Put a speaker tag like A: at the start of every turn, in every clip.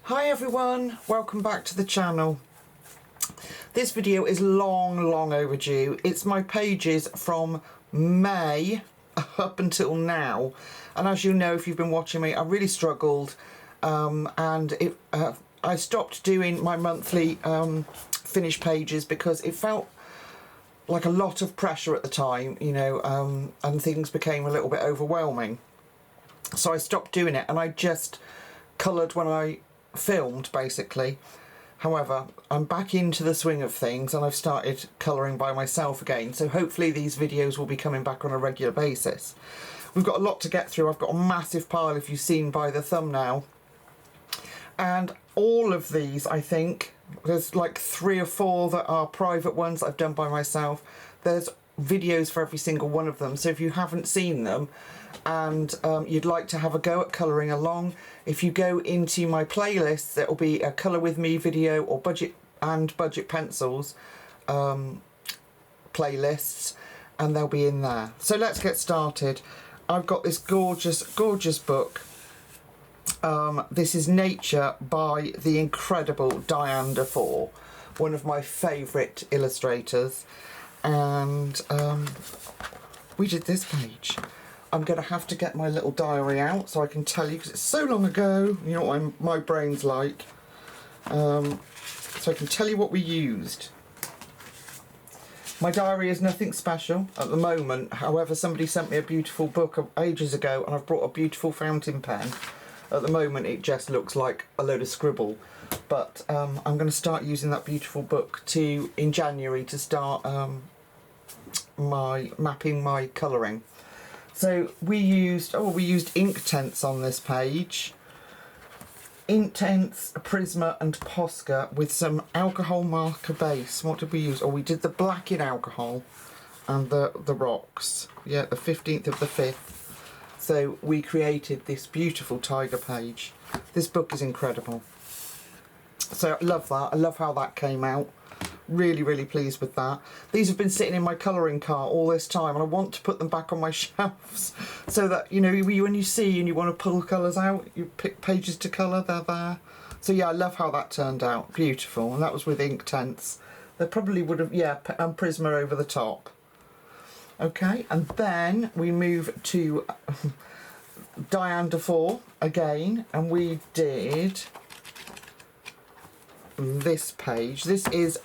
A: Hi everyone, welcome back to the channel. This video is long overdue. It's my pages from May up until now, and as you know, if you've been watching me, I really struggled and I stopped doing my monthly finished pages because it felt like a lot of pressure at the time, you know, and things became a little bit overwhelming. So I stopped doing it and I just coloured when I filmed, basically. However, I'm back into the swing of things and I've started colouring by myself again, so hopefully these videos will be coming back on a regular basis. We've got a lot to get through. I've got a massive pile, if you've seen by the thumbnail, and all of these, I think there's like 3 or 4 that are private ones that I've done by myself. There's videos for every single one of them, so if you haven't seen them and you'd like to have a go at colouring along, if you go into my playlists, there will be a colour with me video or budget pencils playlists, and they'll be in there. So let's get started. I've got this gorgeous book. This is Nature by the incredible Diane Defoe, one of my favourite illustrators, and we did this page. I'm going to have to get my little diary out so I can tell you, because it's so long ago, you know what my brain's like, so I can tell you what we used. My diary is nothing special at the moment, however somebody sent me a beautiful book ages ago and I've brought a beautiful fountain pen. At the moment it just looks like a load of scribble, but I'm going to start using that beautiful book in January to start mapping my colouring. So we used Inktense on this page. Inktense, Prisma and Posca with some alcohol marker base. What did we use? Oh, we did the black in alcohol and the rocks. Yeah, the 15th of the 5th. So we created this beautiful tiger page. This book is incredible. So I love that. I love how that came out. Really pleased with that. These have been sitting in my colouring cart all this time and I want to put them back on my shelves so that, you know, when you see and you want to pull colours out, you pick pages to colour, they're there. So yeah, I love how that turned out. Beautiful. And that was with Inktense. They probably would have, yeah, and Prisma over the top. Okay, and then we move to Diane Defoe again, and we did this page. This is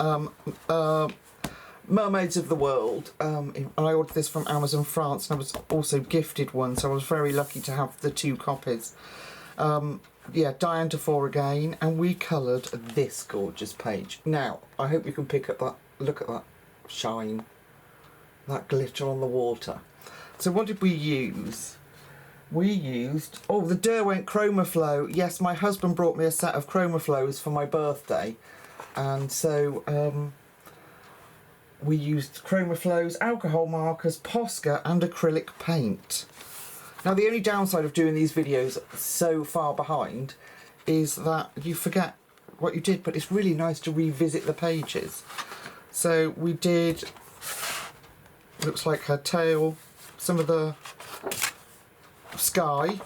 A: Mermaids of the World. I ordered this from Amazon France and I was also gifted one, so I was very lucky to have the 2 copies. Yeah, Diane Defoe again, and we coloured this gorgeous page. Now, I hope you can pick up that, look at that shine, that glitter on the water. So what did we use? We used, oh, the Derwent Chromaflow. Yes, my husband brought me a set of Chromaflows for my birthday, and so we used Chromaflows, alcohol markers, Posca and acrylic paint. Now the only downside of doing these videos so far behind is that you forget what you did, but it's really nice to revisit the pages. So we did, looks like her tail, some of the sky,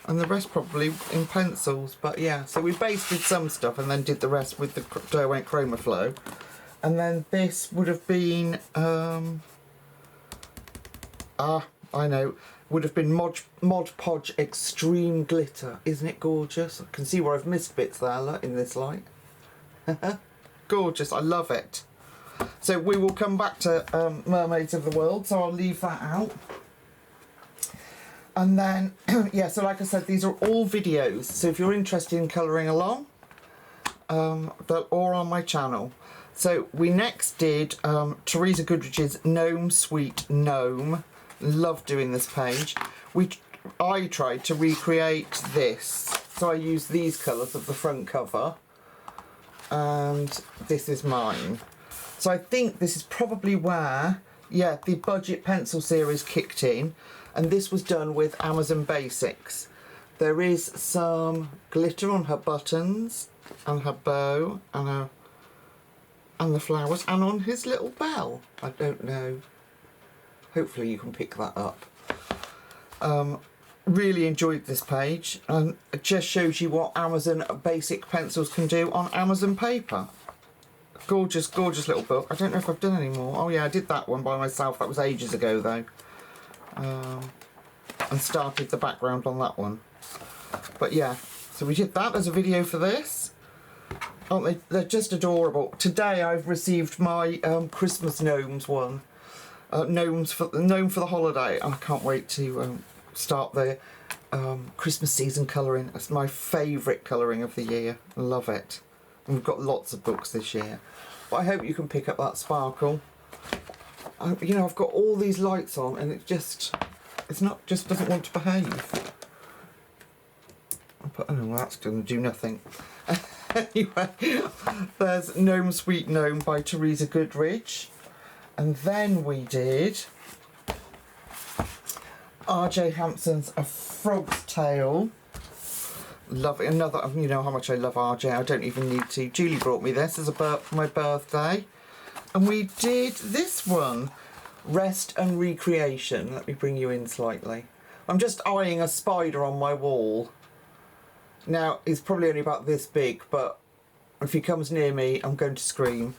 A: and the rest probably in pencils, but yeah, so we basted some stuff and then did the rest with the Derwent Chromaflow. And then this would have been I know, would have been Mod Podge Extreme Glitter. Isn't it gorgeous? I can see where I've missed bits there in this light. Gorgeous, I love it. So we will come back to Mermaids of the World, so I'll leave that out. And then, yeah, so like I said, these are all videos, so if you're interested in colouring along, they're all on my channel. So we next did Teresa Goodrich's Gnome Sweet Gnome. Love doing this page. I tried to recreate this, so I used these colours of the front cover, and this is mine. So I think this is probably where, yeah, the budget pencil series kicked in, and this was done with Amazon Basics. There is some glitter on her buttons and her bow and the flowers, and on his little bell. I don't know. Hopefully you can pick that up. really enjoyed this page, and it just shows you what Amazon basic pencils can do on Amazon paper. Gorgeous, gorgeous little book. I don't know if I've done any more. Oh yeah, I did that one by myself. That was ages ago though. And started the background on that one. But yeah, so we did that. There's a video for this. Aren't they? They're just adorable. Today I've received my Christmas gnomes one. Gnome for the holiday. I can't wait to start the Christmas season colouring. It's my favourite colouring of the year. I love it. And we've got lots of books this year. But I hope you can pick up that sparkle. You know, I've got all these lights on and just doesn't want to behave. Oh, well, that's going to do nothing. Anyway, there's Gnome Sweet Gnome by Teresa Goodridge. And then we did RJ Hampson's A Frog's Tale. Love it. Another, you know how much I love RJ. I don't even need to. Julie brought me this as for my birthday. And we did this one, Rest and Recreation. Let me bring you in slightly. I'm just eyeing a spider on my wall. Now, he's probably only about this big, but if he comes near me, I'm going to scream.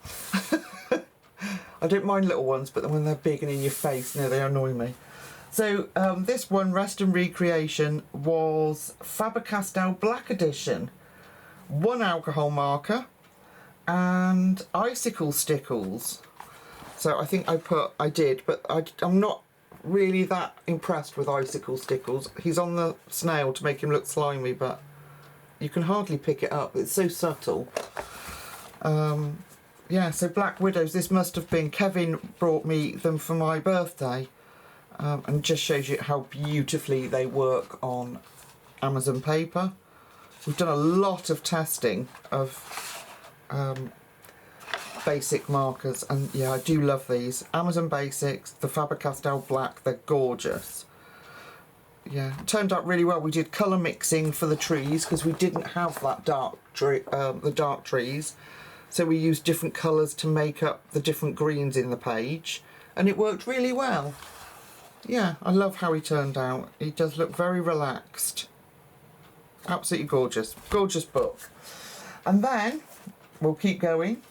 A: I don't mind little ones, but when they're big and in your face, no, they annoy me. So this one, Rest and Recreation, was Faber-Castell Black Edition. 1 alcohol marker and icicle stickles. So I think I did, but I'm not really that impressed with icicle stickles. He's on the snail to make him look slimy, but you can hardly pick it up. It's so subtle. Yeah, so Black Widows, this must have been, Kevin brought me them for my birthday. And just shows you how beautifully they work on Amazon paper. We've done a lot of testing of basic markers, and yeah, I do love these. Amazon Basics, the Faber-Castell Black, they're gorgeous. Yeah, it turned out really well. We did colour mixing for the trees because we didn't have that the dark trees. So we used different colours to make up the different greens in the page, and it worked really well. Yeah, I love how he turned out. He does look very relaxed. Absolutely gorgeous. Gorgeous book. And then, we'll keep going.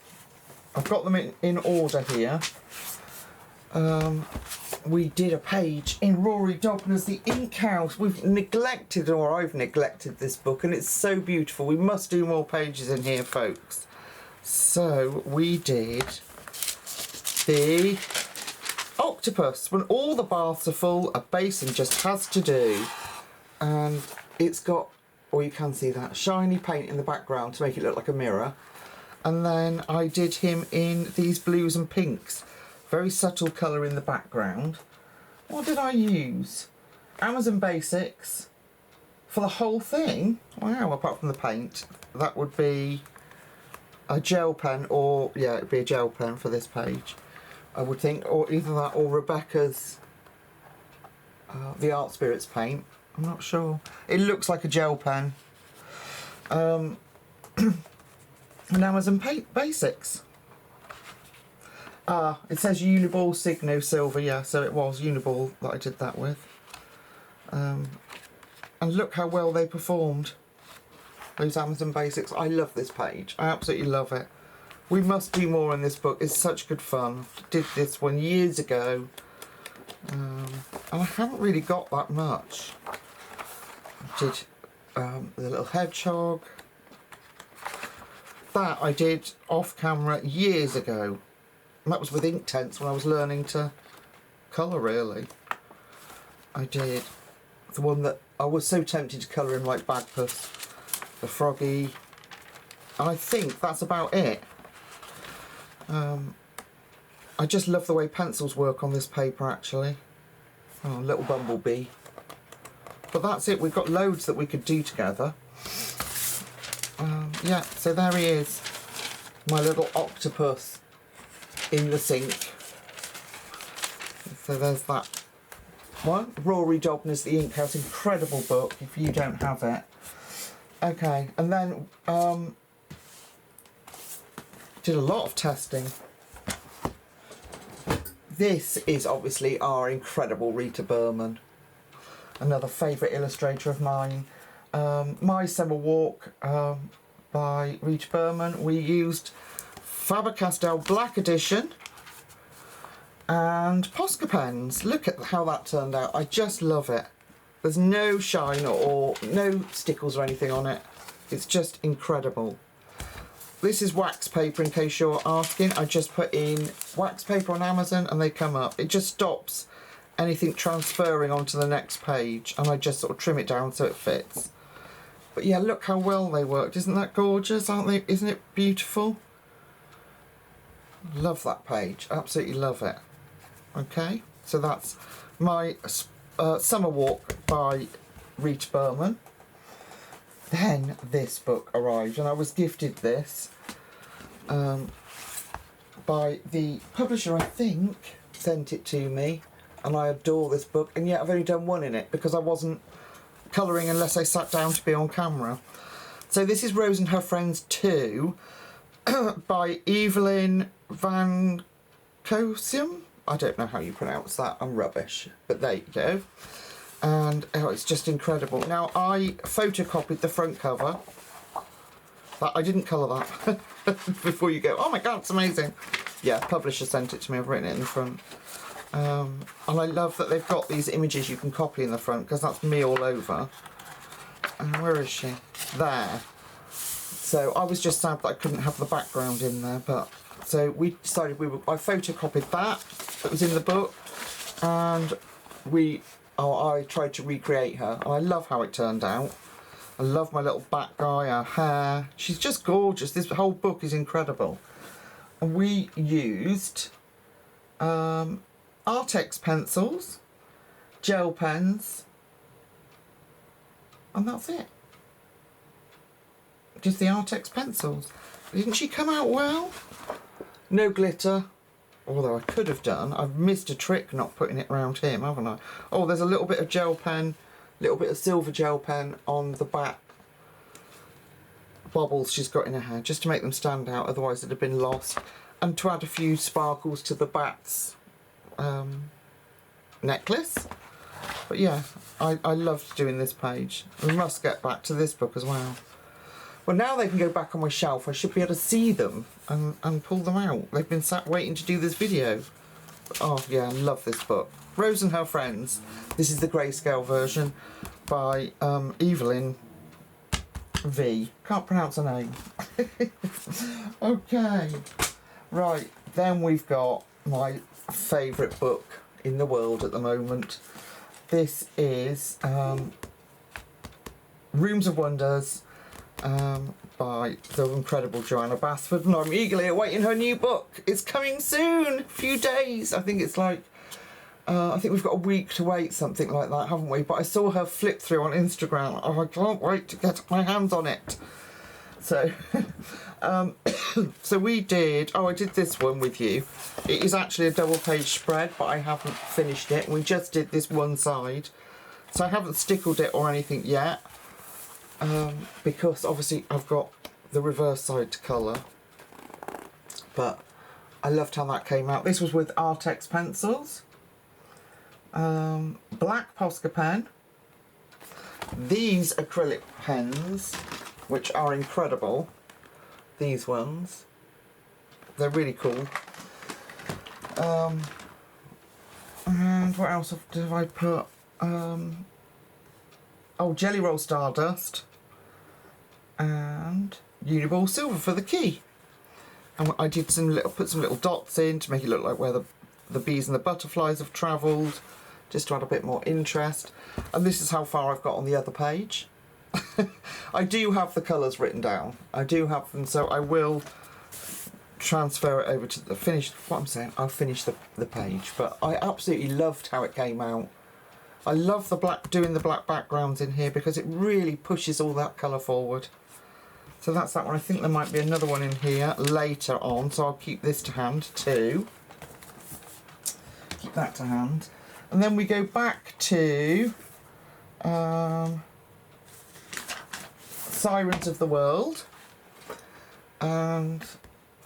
A: I've got them in order here. We did a page in Rory Dobner's The Ink House. We've neglected, or I've neglected this book, and it's so beautiful. We must do more pages in here, folks. So, we did the octopus. When all the baths are full, a basin just has to do. And it's got, or you can see that, shiny paint in the background to make it look like a mirror. And then I did him in these blues and pinks. Very subtle colour in the background. What did I use? Amazon Basics for the whole thing. Wow, apart from the paint. That would be a gel pen, or yeah, it'd be a gel pen for this page, I would think, or either that or Rebecca's the Art Spirits paint. I'm not sure. It looks like a gel pen. And Amazon Basics. It says Uniball Signo Silver, yeah, so it was Uniball that I did that with. And look how well they performed. Those Amazon Basics. I love this page. I absolutely love it. We must do more in this book. It's such good fun. I did this one years ago. And I haven't really got that much. I did the little hedgehog. That I did off camera years ago. And that was with Inktense when I was learning to colour, really. I did the one that I was so tempted to colour in, like Bagpuss, the Froggy. And I think that's about it. I just love the way pencils work on this paper, actually. Oh, little bumblebee. But that's it. We've got loads that we could do together. Yeah, so there he is. My little octopus in the sink. So there's that one. Rory Dobner's The Ink House. Incredible book if you don't have it. Okay, and then did a lot of testing. This is obviously our incredible Rita Burman. another favourite illustrator of mine. My Summer Walk by Rita Burman. We used Faber-Castell Black Edition and Posca pens. Look at how that turned out. I just love it. There's no shine or no stickles or anything on it. It's just incredible. This is wax paper, in case you're asking. I just put in wax paper on Amazon and they come up. It just stops anything transferring onto the next page, and I just sort of trim it down so it fits. But yeah, look how well they worked. Isn't that gorgeous? Aren't they? Isn't it beautiful? Love that page. Absolutely love it. Okay, so that's my Summer Walk by Rita Burman. Then this book arrived, and I was gifted this by the publisher, I think, sent it to me, and I adore this book, and yet I've only done one in it because I wasn't colouring unless I sat down to be on camera. So this is Rose and Her Friends 2 by Evelyn Van Kosium. I don't know how you pronounce that, I'm rubbish, but there you go. And oh, it's just incredible. Now, I photocopied the front cover. I didn't colour that before you go, oh my god, it's amazing. Yeah, publisher sent it to me, I've written it in the front. And I love that they've got these images you can copy in the front, because that's me all over. And where is she? There. So I was just sad that I couldn't have the background in there, but so we decided I photocopied that. It was in the book, and I tried to recreate her, and I love how it turned out. I love my little bat guy, her hair. She's just gorgeous. This whole book is incredible. And we used Artex pencils, gel pens, and that's it. Just the Artex pencils. Didn't she come out well? No glitter. Although I could have done. I've missed a trick not putting it around him, haven't I? Oh, there's a little bit of gel pen, a little bit of silver gel pen on the back bobbles she's got in her hair, just to make them stand out, otherwise it'd have been lost. And to add a few sparkles to the bat's necklace. But yeah, I loved doing this page. We must get back to this book as well. Well, now they can go back on my shelf. I should be able to see them and pull them out. They've been sat waiting to do this video. Oh yeah, I love this book. Rose and Her Friends. This is the grayscale version by Evelyn V. Can't pronounce her name. Okay. Right, then we've got my favourite book in the world at the moment. This is Rooms of Wonders by the incredible Joanna Basford, and I'm eagerly awaiting her new book. It's coming soon, a few days. I think it's like, I think we've got a week to wait, something like that, haven't we? But I saw her flip through on Instagram. Oh, I can't wait to get my hands on it. So, so we did, I did this one with you. It is actually a double page spread, but I haven't finished it. We just did this one side. So I haven't stickled it or anything yet. Because obviously I've got the reverse side to colour, but I loved how that came out. This was with Artex pencils, black Posca pen, these acrylic pens, which are incredible, these ones, they're really cool, and what else did I put, Jelly Roll Stardust, and Uniball Silver for the key. And I did put some little dots in to make it look like where the bees and the butterflies have travelled, just to add a bit more interest. And this is how far I've got on the other page. I do have the colours written down. I do have them, so I will transfer it over to the finished. What I'm saying, I'll finish the page. But I absolutely loved how it came out. I love doing the black backgrounds in here because it really pushes all that colour forward. So that's that one. I think there might be another one in here later on, so I'll keep this to hand too. Keep that to hand. And then we go back to Sirens of the World. And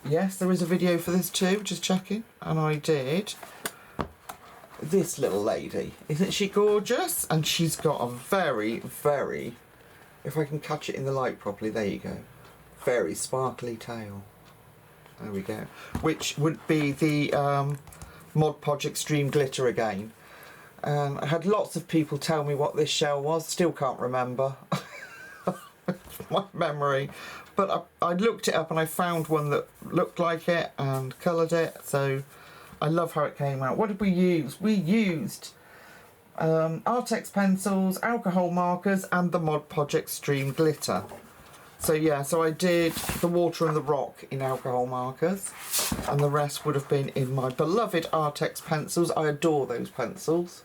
A: yes, there is a video for this too, just checking. And I did this little lady. Isn't she gorgeous? And she's got a very, very, if I can catch it in the light properly, there you go, very sparkly tail. There we go. Which would be the Mod Podge Extreme Glitter again. I had lots of people tell me what this shell was. Still can't remember. My memory. But I looked it up and I found one that looked like it and coloured it. So I love how it came out. What did we use? We used Artex pencils, alcohol markers and the Mod Podge Extreme Glitter. So yeah, so I did the water and the rock in alcohol markers, and the rest would have been in my beloved Artex pencils. I adore those pencils.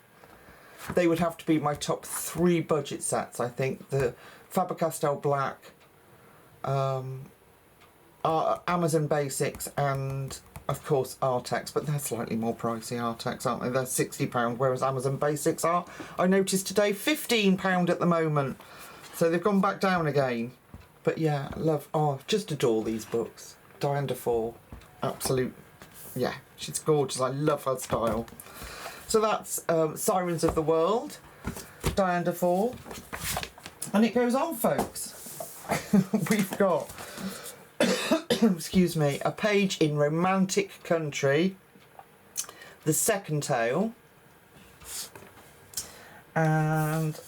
A: They would have to be my top 3 budget sets, I think. The Faber-Castell Black, Amazon Basics, and of course Artex, but they're slightly more pricey, Artex, aren't they? They're £60, whereas Amazon Basics are, I noticed today, £15 at the moment. So they've gone back down again. But yeah, love, oh, just adore these books. Diane Defoe, absolute, yeah, she's gorgeous. I love her style. So that's Sirens of the World, Diane Defoe. And it goes on, folks. We've got, excuse me, a page in Romantic Country, the second tale. And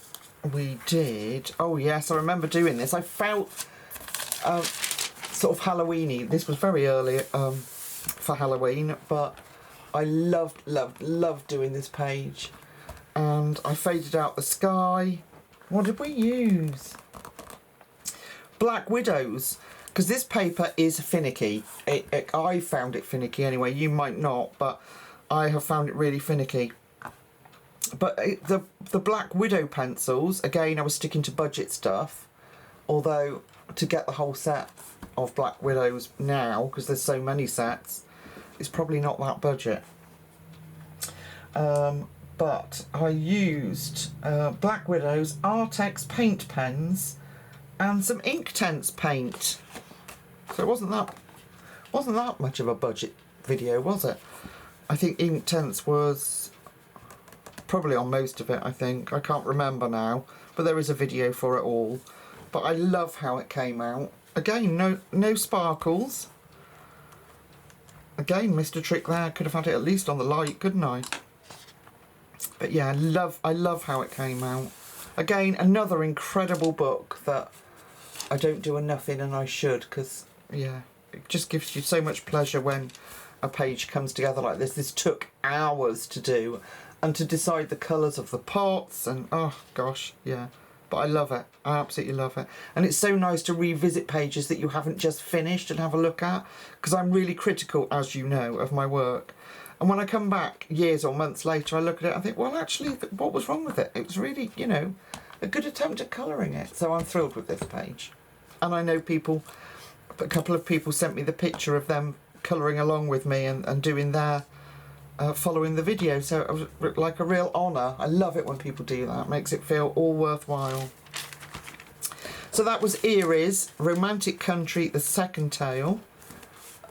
A: we did, oh yes, I remember doing this. I felt sort of Halloween-y. This was very early for Halloween, but I loved doing this page. And I faded out the sky. What did we use? Black Widows, because this paper is finicky. I found it finicky anyway. You might not, but I have found it really finicky. But the Black Widow pencils, again, I was sticking to budget stuff, although to get the whole set of Black Widows now, because there's so many sets, it's probably not that budget. But I used Black Widows, Artex paint pens, and some Inktense paint. So it wasn't that much of a budget video, was it? I think Inktense was probably on most of it, I think. I can't remember now, but there is a video for it all. But I love how it came out. Again, no sparkles. Again, missed a trick there. Could have had it at least on the light, couldn't I? But yeah, I love how it came out. Again, another incredible book that I don't do enough in, and I should, because yeah, it just gives you so much pleasure when a page comes together like this. This took hours to do, and to decide the colours of the pots, and oh gosh, yeah. But I love it. I absolutely love it. And it's so nice to revisit pages that you haven't just finished and have a look at, because I'm really critical, as you know, of my work. And when I come back years or months later, I look at it and think, well, actually, what was wrong with it? It was really, you know, a good attempt at colouring it. So I'm thrilled with this page. And I know a couple of people sent me the picture of them colouring along with me and doing their following the video, so it was like a real honour. I love it when people do that. It makes it feel all worthwhile. So that was Eries, Romantic Country, the second tale.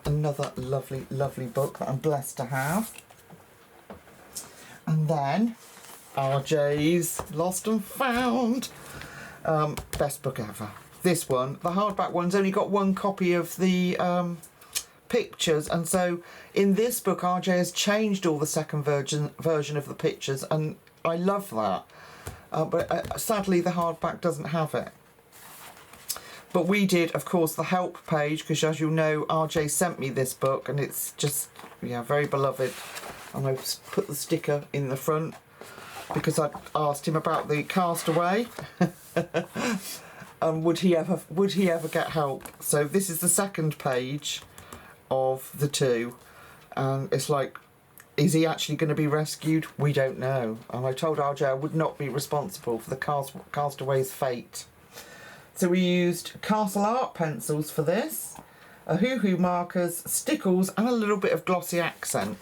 A: Another lovely book that I'm blessed to have. And then RJs Lost and Found. Best book ever. This one, the hardback one's only got one copy of the pictures, and so in this book RJ has changed all the second version of the pictures, and I love that. But sadly the hardback doesn't have it. But we did, of course, the help page, because as you know, RJ sent me this book, and it's just, yeah, very beloved. And I put the sticker in the front because I asked him about the Castaway. And would he ever get help? So this is the second page of the two, and it's like, is he actually going to be rescued? We don't know. And I told RJ I would not be responsible for the Castaway's fate. So we used Castle Art pencils for this, a hoo-hoo markers, stickles, and a little bit of glossy accent.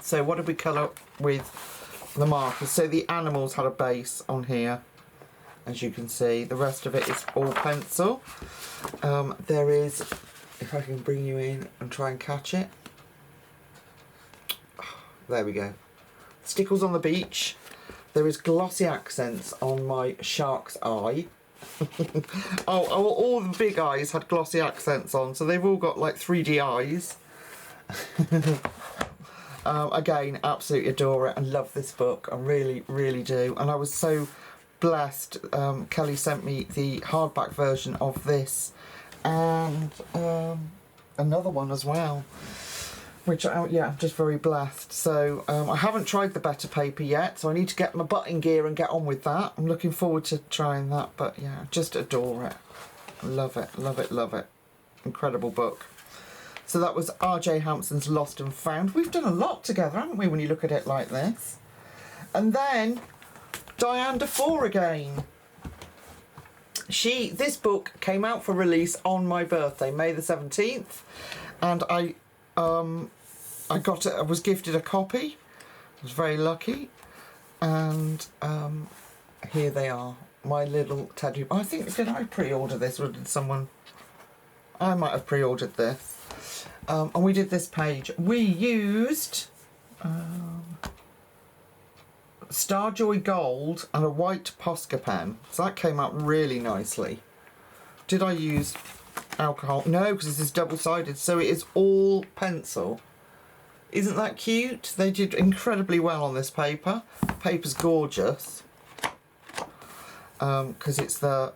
A: So what did we colour with the markers? So the animals had a base on here, as you can see. The rest of it is all pencil. There is, if I can bring you in and try and catch it. There we go. Stickles on the Beach. There is glossy accents on my shark's eye. All the big eyes had glossy accents on, so they've all got like 3D eyes. Again, absolutely adore it. I love this book. I really, really do. And I was so blessed. Kelly sent me the hardback version of this and another one as well, which yeah, I'm just very blessed. So I haven't tried the better paper yet, so I need to get my butt in gear and get on with that. I'm looking forward to trying that, but yeah, just adore it. Love it, love it, love it. Incredible book. So that was RJ Hampson's Lost and Found. We've done a lot together, haven't we, when you look at it like this? And then Diane Defoe again. This book came out for release on my birthday, May the 17th, and I got it. I was gifted a copy. I was very lucky, and here they are, my little teddy. I think, did I pre-order this, or did someone? I might have pre-ordered this. And we did this page. We used Starjoy Gold and a white Posca pen. So that came out really nicely. Did I use alcohol? No, because this is double-sided, so it is all pencil. Isn't that cute? They did incredibly well on this paper. The paper's gorgeous. Because it's the,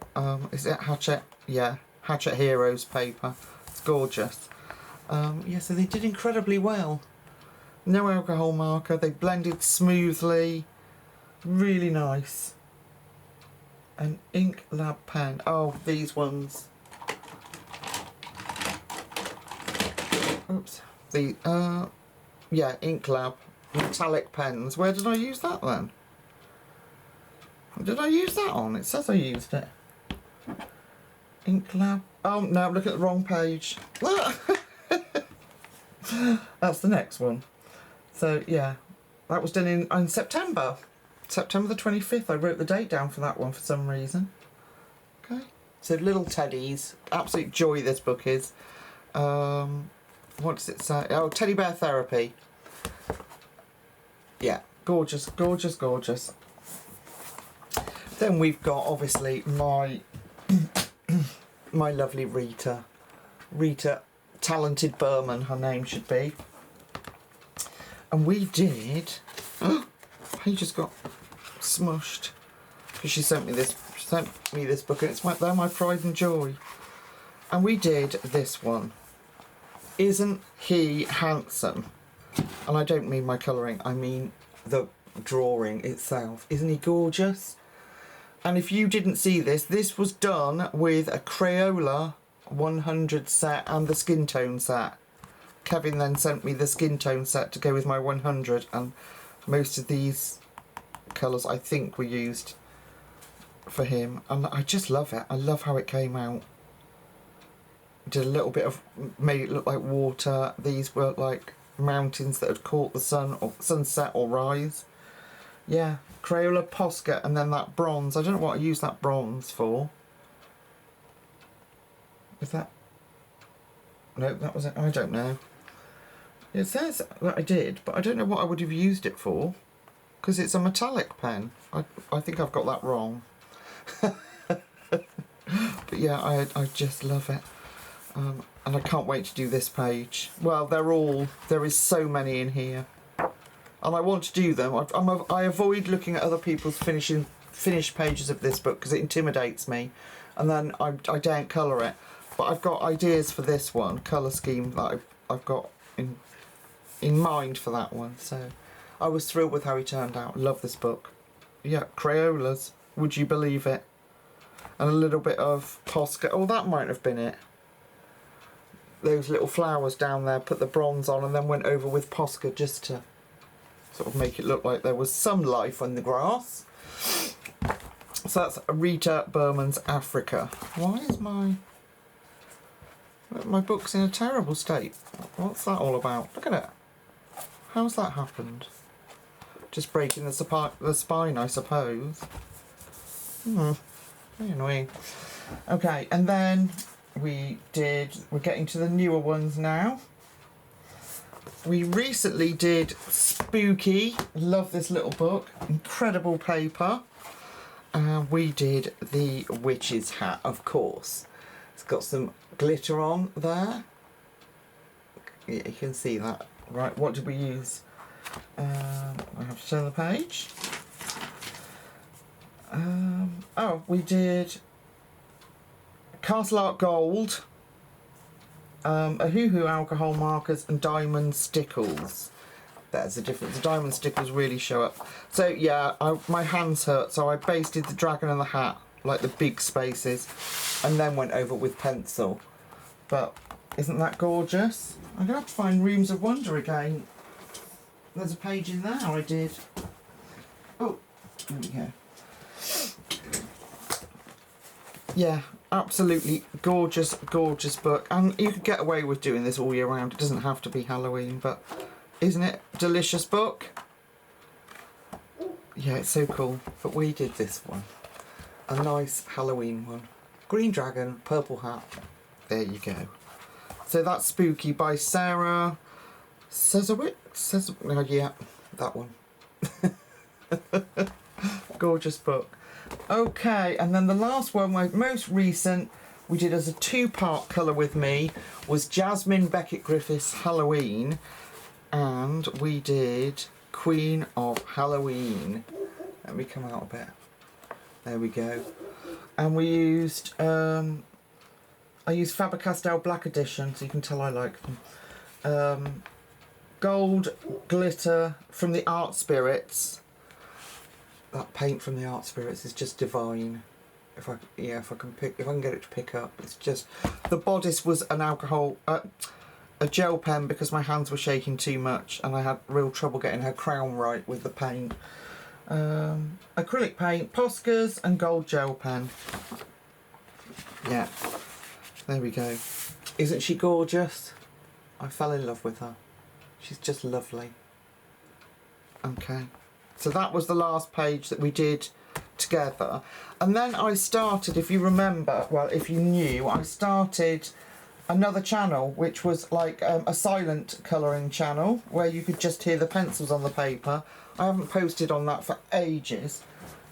A: is it Hachette? Yeah, Hachette Heroes paper. It's gorgeous. Yeah, so they did incredibly well. No alcohol marker. They blended smoothly. Really nice. An ink lab pen. Oh, these ones. Oops. The yeah, ink lab metallic pens. Where did I use that then? What did I use that on? It says I used it. Ink lab. Oh no, I'm looking at the wrong page. That's the next one. So yeah, that was done in September. September the 25th. I wrote the date down for that one for some reason. Okay. So little teddies. Absolute joy this book is. What does it say? Oh, Teddy Bear Therapy. Yeah, gorgeous, gorgeous, gorgeous. Then we've got obviously my my lovely Rita. Rita, talented Burman, her name should be. And we did. He just got smushed because she sent me this. She sent me this book, and it's they're my pride and joy. And we did this one. Isn't he handsome? And I don't mean my colouring. I mean the drawing itself. Isn't he gorgeous? And if you didn't see this, this was done with a Crayola 100 set and the skin tone set. Kevin then sent me the skin tone set to go with my 100, and most of these colours I think were used for him, and I just love it. I love how it came out. Did a little bit of, made it look like water. These were like mountains that had caught the sun or sunset or rise. Yeah, Crayola, Posca, and then that bronze. I don't know what I used that bronze for. Is that? No, that was it. I don't know. It says that I did, but I don't know what I would have used it for, because it's a metallic pen. I think I've got that wrong. But yeah, I just love it. And I can't wait to do this page. Well, there is so many in here. And I want to do them. I avoid looking at other people's finished pages of this book because it intimidates me. And then I daren't colour it. But I've got ideas for this one, colour scheme that I've got in mind for that one. So I was thrilled with how he turned out. Love this book. Yeah, Crayolas. Would you believe it? And a little bit of Posca. Oh, that might have been it. Those little flowers down there, put the bronze on and then went over with Posca just to sort of make it look like there was some life on the grass. So that's Rita Burman's Africa. Why is my book's in a terrible state? What's that all about? Look at it. How's that happened? Just breaking the spine, I suppose. Very annoying. Okay, and then we're getting to the newer ones now. we recently did Spooky. Love this little book. Incredible paper. We did the witch's hat, of course. It's got some glitter on there. Yeah, you can see that. Right, what did we use? I have to turn the page. Oh, we did Castle Art Gold, a Hoo-Hoo alcohol markers and diamond stickles. There's the difference. The diamond stickles really show up. So yeah, my hands hurt, so I basted the dragon and the hat, like the big spaces, and then went over with pencil. But isn't that gorgeous? I'm gonna have to find Rooms of Wonder again. There's a page in there I did. Oh, here we go. Yeah, absolutely gorgeous, gorgeous book. And you could get away with doing this all year round. It doesn't have to be Halloween, but isn't it a delicious book? Yeah, it's so cool. But we did this one. A nice Halloween one. Green dragon, purple hat. There you go. So that's Spooky by Sarah Sezowitz. Oh, yeah, that one. Gorgeous book. Okay, and then the last one, my most recent, we did as a two-part colour with me, was Jasmine Beckett Griffiths Halloween, and we did Queen of Halloween. Let me come out a bit. There we go. And we used, I used Faber-Castell Black Edition, so you can tell I like them. Gold glitter from the Art Spirits. That paint from the Art Spirits is just divine. If I can get it to pick up, it's just, the bodice was an alcohol, a gel pen because my hands were shaking too much and I had real trouble getting her crown right with the paint. Acrylic paint, Poscas and gold gel pen. Yeah, there we go. Isn't she gorgeous? I fell in love with her. She's just lovely. Okay. So that was the last page that we did together. And then I started, if you remember, well, if you knew, I started another channel, which was like a silent colouring channel, where you could just hear the pencils on the paper. I haven't posted on that for ages,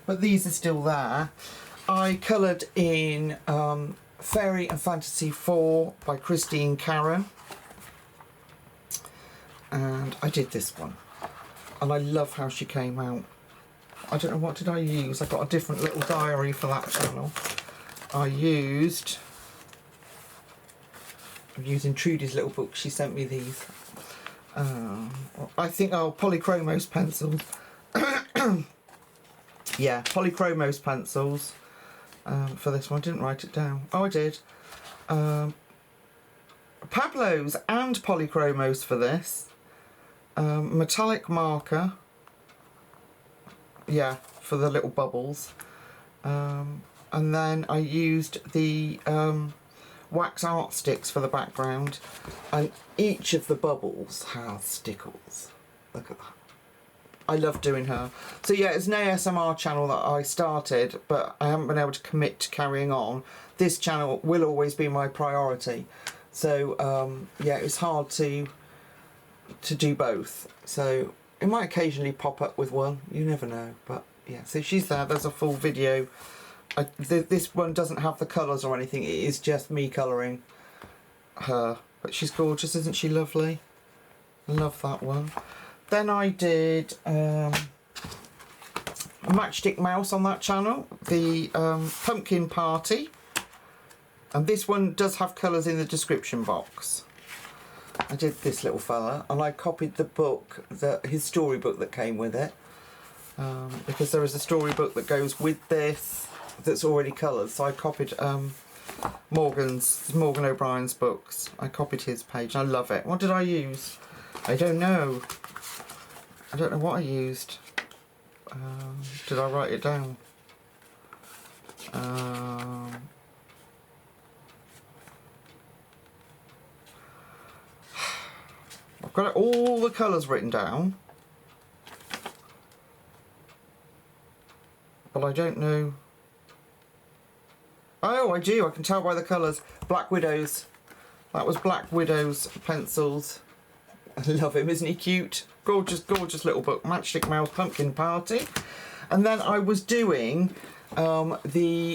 A: but these are still there. I coloured in Fairy and Fantasy 4 by Christine Karen. And I did this one. And I love how she came out. I don't know, what did I use? I got a different little diary for that channel. I'm using Trudy's little book. She sent me these. I think, Polychromos pencils. Yeah, Polychromos pencils for this one. I didn't write it down. Oh, I did. Pablo's and Polychromos for this. Metallic marker, yeah, for the little bubbles, and then I used the wax art sticks for the background, and each of the bubbles has stickles. Look at that. I love doing her. So yeah, it's an ASMR channel that I started, but I haven't been able to commit to carrying on. This channel will always be my priority, so yeah, it's hard to do both, so it might occasionally pop up with one, you never know. But yeah, so she's there. There's a full video. This one doesn't have the colours or anything, it is just me colouring her, but she's gorgeous, isn't she lovely? Love that one. Then I did Matchstick Mouse on that channel, the Pumpkin Party, and this one does have colours in the description box. I did this little fella, and I copied the book, his storybook that came with it, because there is a storybook that goes with this that's already coloured. So I copied Morgan O'Brien's books. I copied his page. I love it. What did I use? I don't know. I don't know what I used. Did I write it down? I've got all the colours written down, but I don't know. Oh, I do. I can tell by the colours. Black Widows. That was Black Widow's pencils. I love him, isn't he cute? Gorgeous, gorgeous little book, Matchstick Mouth Pumpkin Party. And then I was doing the